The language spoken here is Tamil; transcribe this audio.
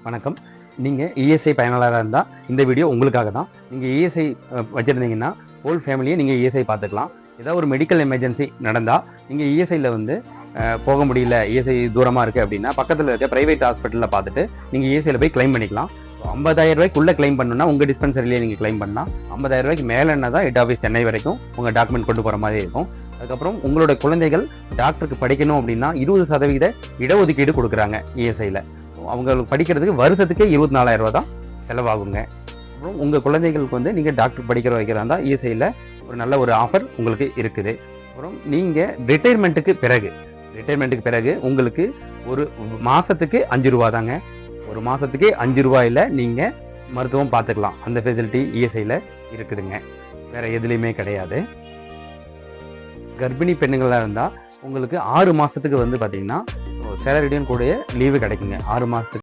வணக்கம். நீங்கள் இஎஸ்ஐ பயனாளராக இருந்தால் இந்த வீடியோ உங்களுக்காக தான். நீங்கள் இஎஸ்ஐ வச்சுருந்தீங்கன்னா ஹோல் ஃபேமிலியை நீங்கள் இஎஸ்ஐ பார்த்துக்கலாம். ஏதாவது ஒரு மெடிக்கல் எமர்ஜென்சி நடந்தால் நீங்கள் இஎஸ்ஐயில் வந்து போக முடியல, இஎஸ்ஐ தூரமாக இருக்குது அப்படின்னா பக்கத்தில் இருக்க ப்ரைவேட் ஹாஸ்பிட்டலில் பார்த்துட்டு நீங்கள் இஎஸ்ஐயில் போய் கிளைம் பண்ணிக்கலாம். 50,000 ரூபாய்க்குள்ளே கிளைம் பண்ணணும்னா உங்கள் டிஸ்பென்சரிலேயே நீங்கள் கிளைம் பண்ணலாம். 50,000 ரூபாய்க்கு மேலேன்னா தான் ஹெட் ஆஃபீஸ் சென்னை வரைக்கும் உங்கள் டாக்குமெண்ட் கொண்டு போகிற மாதிரி இருக்கும். அதுக்கப்புறம் உங்களோட குழந்தைகள் டாக்டருக்கு படிக்கணும் அப்படின்னா 20% இடஒதுக்கீடு கொடுக்குறாங்க இஎஸ்ஐயில். அவங்களுக்கு படிக்கிறதுக்கு வருஷத்துக்கே 24,000 ரூபா தான் செலவாகுங்க. அப்புறம் உங்கள் குழந்தைகளுக்கு வந்து நீங்கள் டாக்டர் படிக்கிற வைக்கிறதா இருந்தால் இஎஸ்ஐயில் ஒரு நல்ல ஒரு ஆஃபர் உங்களுக்கு இருக்குது. அப்புறம் நீங்கள் ரிட்டையர்மெண்ட்டுக்கு பிறகு உங்களுக்கு ஒரு மாதத்துக்கு 5 ரூபா தாங்க. ஒரு மாதத்துக்கே 5 ரூபாயில் நீங்கள் மருத்துவம் பார்த்துக்கலாம். அந்த ஃபெசிலிட்டி இஎஸ்ஐயில் இருக்குதுங்க, வேறு எதுலேயுமே கிடையாது. கர்ப்பிணி பெண்ணுங்களாக இருந்தால் உங்களுக்கு 6 மாதத்துக்கு வந்து பார்த்தீங்கன்னா சேலரியுடன் கூடிய லீவு கிடைக்குங்க. 6 மாதத்துக்கு